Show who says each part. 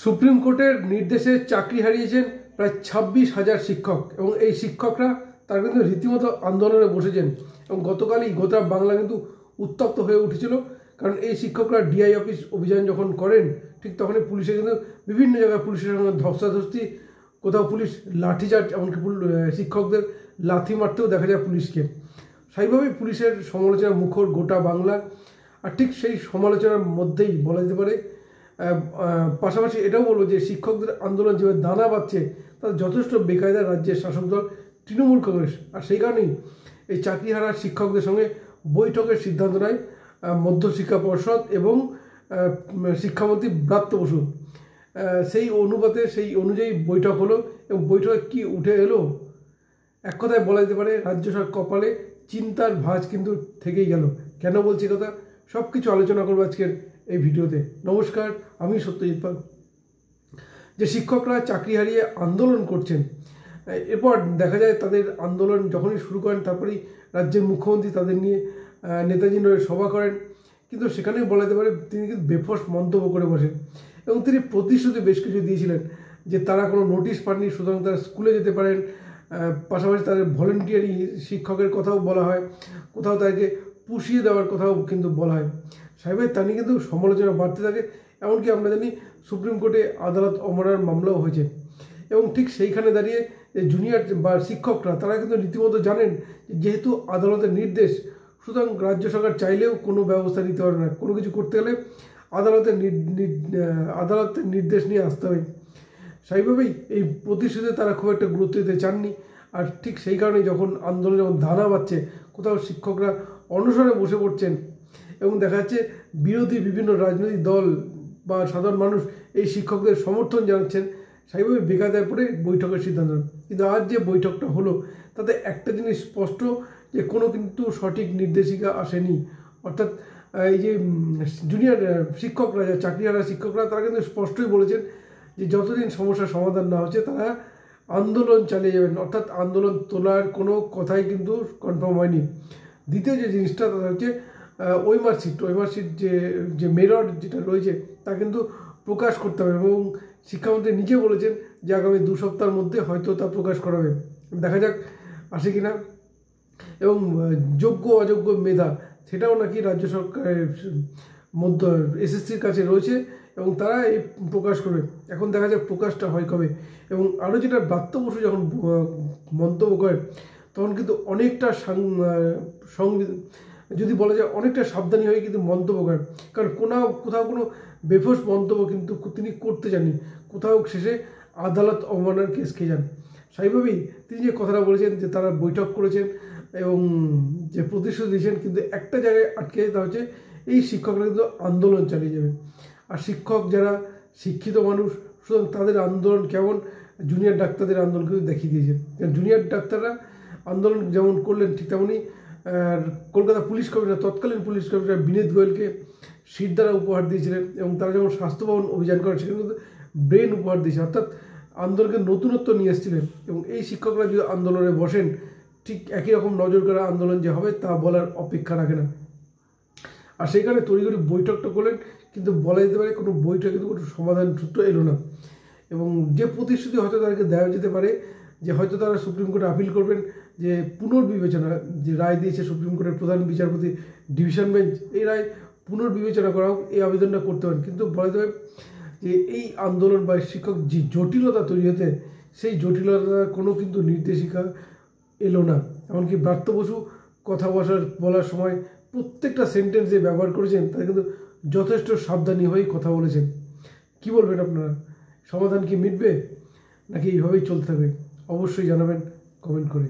Speaker 1: Supreme কোর্টের নির্দেশে চাকরি হারিয়েছেন প্রায় 26,000 শিক্ষক এবং এই শিক্ষকরা তারা কিন্তু রীতিমতো আন্দোলনে বসেছেন এবং গতকালই গোটা বাংলা কিন্তু উত্তপ্ত হয়ে উঠেছিল। কারণ এই শিক্ষকরা ডিআই অফিস অভিযান যখন করেন ঠিক তখনই পুলিশে কিন্তু বিভিন্ন জায়গায় পুলিশের সঙ্গে ধস্তাধস্তি, কোথাও পুলিশ লাঠিচার্জ, এমনকি শিক্ষকদের লাথি মারতেও দেখা যায় পুলিশকে। স্বাভাবিকভাবেই পুলিশের সমালোচনার মুখর গোটা বাংলা। আর ঠিক সেই সমালোচনার মধ্যেই বলা যেতে পারে পাশাপাশি এটাও বলবো যে শিক্ষকদের আন্দোলন যেভাবে দানা বাঁধছে তার যথেষ্ট বেকায়দা রাজ্যের শাসক দল তৃণমূল কংগ্রেস। আর সেই কারণেই এই চাকরিহারা শিক্ষকদের সঙ্গে বৈঠকের সিদ্ধান্ত নেয় মধ্যশিক্ষা পর্ষদ এবং শিক্ষামন্ত্রী ব্রাত্য বসু। সেই অনুযায়ী বৈঠক হলো এবং বৈঠকে কি উঠে এলো, এক কথায় বলা যেতে পারে রাজ্য সরকার কপালে চিন্তার ভাঁজ কিন্তু থেকেই গেল। কেন বলছি কথা, সব কিছু আলোচনা করবো আজকের এই ভিডিওতে। নমস্কার, আমি সত্যজিৎ পাল। যে শিক্ষকরা চাকরি হারিয়ে আন্দোলন করছেন, এরপর দেখা যায় তাদের আন্দোলন যখনই শুরু করেন তারপরেই রাজ্যের মুখ্যমন্ত্রী তাদের নিয়ে নেতাজি নগরে সভা করেন। কিন্তু সেখানেই বলা যেতে পারে তিনি কিন্তু বেফস মন্তব্য করে বসেন এবং তিনি প্রতিশ্রুতি বেশ কিছু দিয়েছিলেন যে তারা কোনো নোটিশ পাননি, সুতরাং তারা স্কুলে যেতে পারেন। পাশাপাশি তাদের ভলেন্টিয়ারি শিক্ষকের কথাও বলা হয়, কোথাও তাদেরকে পুষিয়ে দেওয়ার কথাও কিন্তু বলা হয়। সাহেবের তা নিয়ে কিন্তু সমালোচনা বাড়তে থাকে। এমনকি আমরা জানি সুপ্রিম কোর্টে আদালত অবমাননার মামলাও হয়েছে এবং ঠিক সেইখানে দাঁড়িয়ে জুনিয়র বা শিক্ষকরা তারা কিন্তু রীতিমতো জানেন যেহেতু আদালতের নির্দেশ, সুতরাং রাজ্য সরকার চাইলেও কোনো ব্যবস্থা নিতে পারবে না। কোনো কিছু করতে গেলে আদালতের নির্দেশ নিয়ে আসতে হবে। স্বাভাবিকভাবেই এই প্রতিশ্রুতিতে তারা খুব একটা গুরুত্ব দিতে চাননি। আর ঠিক সেই কারণে যখন আন্দোলন যখন দানা বাঁধছে, কোথাও শিক্ষকরা অনশনে বসে পড়ছেন এবং দেখা যাচ্ছে বিরোধী বিভিন্ন রাজনৈতিক দল বা সাধারণ মানুষ এই শিক্ষকদের সমর্থন জানাচ্ছেন, স্বাভাবিকভাবে বেকায়দায় পড়ে বৈঠকের সিদ্ধান্ত নেন। কিন্তু আজ যে বৈঠকটা হলো তাতে একটা জিনিস স্পষ্ট যে কোনো কিন্তু সঠিক নির্দেশিকা আসেনি। অর্থাৎ এই যে জুনিয়র শিক্ষকরা, যা চাকরিহারা শিক্ষকরা, তারা কিন্তু স্পষ্টই বলেছেন যে যতদিন সমস্যার সমাধান না হচ্ছে তারা আন্দোলন চালিয়ে যাবেন। অর্থাৎ আন্দোলন তোলার কোনো কথাই কিন্তু কনফার্ম হয়নি। দ্বিতীয় যে জিনিসটা তারা হচ্ছে ওই মার্কশিট যে মেরিট যেটা রয়েছে তা কিন্তু প্রকাশ করতে হবে এবং শিক্ষামন্ত্রী নিজে বলেছেন যে আগামী 2 সপ্তাহের মধ্যে হয়তো তা প্রকাশ করা হবে। দেখা যাক আসে কিনা। এবং যোগ্য অযোগ্য মেধা সেটাও নাকি রাজ্য সরকারের মধ্যে এসএসসির কাছে রয়েছে এবং তারা এই প্রকাশ করবে। এখন দেখা যাক প্রকাশটা হয় কবে। এবং আরও যেটা ব্রাত্য বসু যখন মন্তব্য করেন তখন কিন্তু অনেকটা যদি বলা যায় অনেকটা সাবধানী হয়ে কিন্তু মন্তব্য করেন। কারণ কোথাও কোনো বেফোস মন্তব্য কিন্তু তিনি করতে চাননি। কোথাও শেষে আদালত অবমাননার কেস খেয়ে যান। স্বাভাবিকভাবেই তিনি যে কথাটা বলেছেন যে তারা বৈঠক করেছেন এবং যে প্রতিশ্রুতি দিয়েছেন, কিন্তু একটা জায়গায় আটকে তা হচ্ছে এই শিক্ষকরা কিন্তু আন্দোলন চালিয়ে যাবে। আর শিক্ষক যারা শিক্ষিত মানুষ, সুতরাং তাদের আন্দোলন কেমন জুনিয়র ডাক্তারদের আন্দোলন কিন্তু দেখিয়ে দিয়েছেন। জুনিয়র ডাক্তাররা আন্দোলন যেমন করলেন ঠিক তেমনই কলকাতা পুলিশ কমিশনার, তৎকালীন পুলিশ কমিশনার বিনীত গোয়েলকে সিট দ্বারা উপহার দিয়েছিলেন এবং তারা যখন স্বাস্থ্য ভবন অভিযান করেন সেখানে কিন্তু ব্রেন উপহার দিয়েছে। অর্থাৎ আন্দোলনকে নতুনত্ব নিয়ে এসেছিলেন এবং এই শিক্ষকরা যদি আন্দোলনে বসেন ঠিক একই রকম নজর করা আন্দোলন যে হবে তা বলার অপেক্ষা রাখে না। আর সেই কারণে তড়িঘড়ি বৈঠকটা করলেন, কিন্তু বলা যেতে পারে কোনো বৈঠকে কিন্তু কোনো সমাধান সূত্র এলো না। এবং যে প্রতিশ্রুতি হয়তো তাদেরকে দেওয়া যেতে পারে যে হয়তো তারা সুপ্রিম কোর্টে আপিল করবেন যে পুনর্বিবেচনা, যে রায় দিয়েছে সুপ্রিম কোর্টের প্রধান বিচারপতি ডিভিশন বেঞ্চ, এই রায় পুনর্বিবেচনা করা হোক, এই আবেদনটা করতে পারেন। কিন্তু বলা যেতে পারে যে এই আন্দোলন বা শিক্ষক যে জটিলতা তৈরি হতে, সেই জটিলতার কোনো কিন্তু নির্দেশিকা এলো না। এমনকি ব্রাত্য বসু কথা বলার সময় প্রত্যেকটা সেন্টেন্স যে ব্যবহার করেছেন তা কিন্তু যথেষ্ট সাবধানী হয়েই কথা বলেছেন। কি বলবেন আপনারা? সমাধান কি মিটবে নাকি এইভাবেই চলতে থাকবে? অবশ্যই জানাবেন কমেন্ট করে।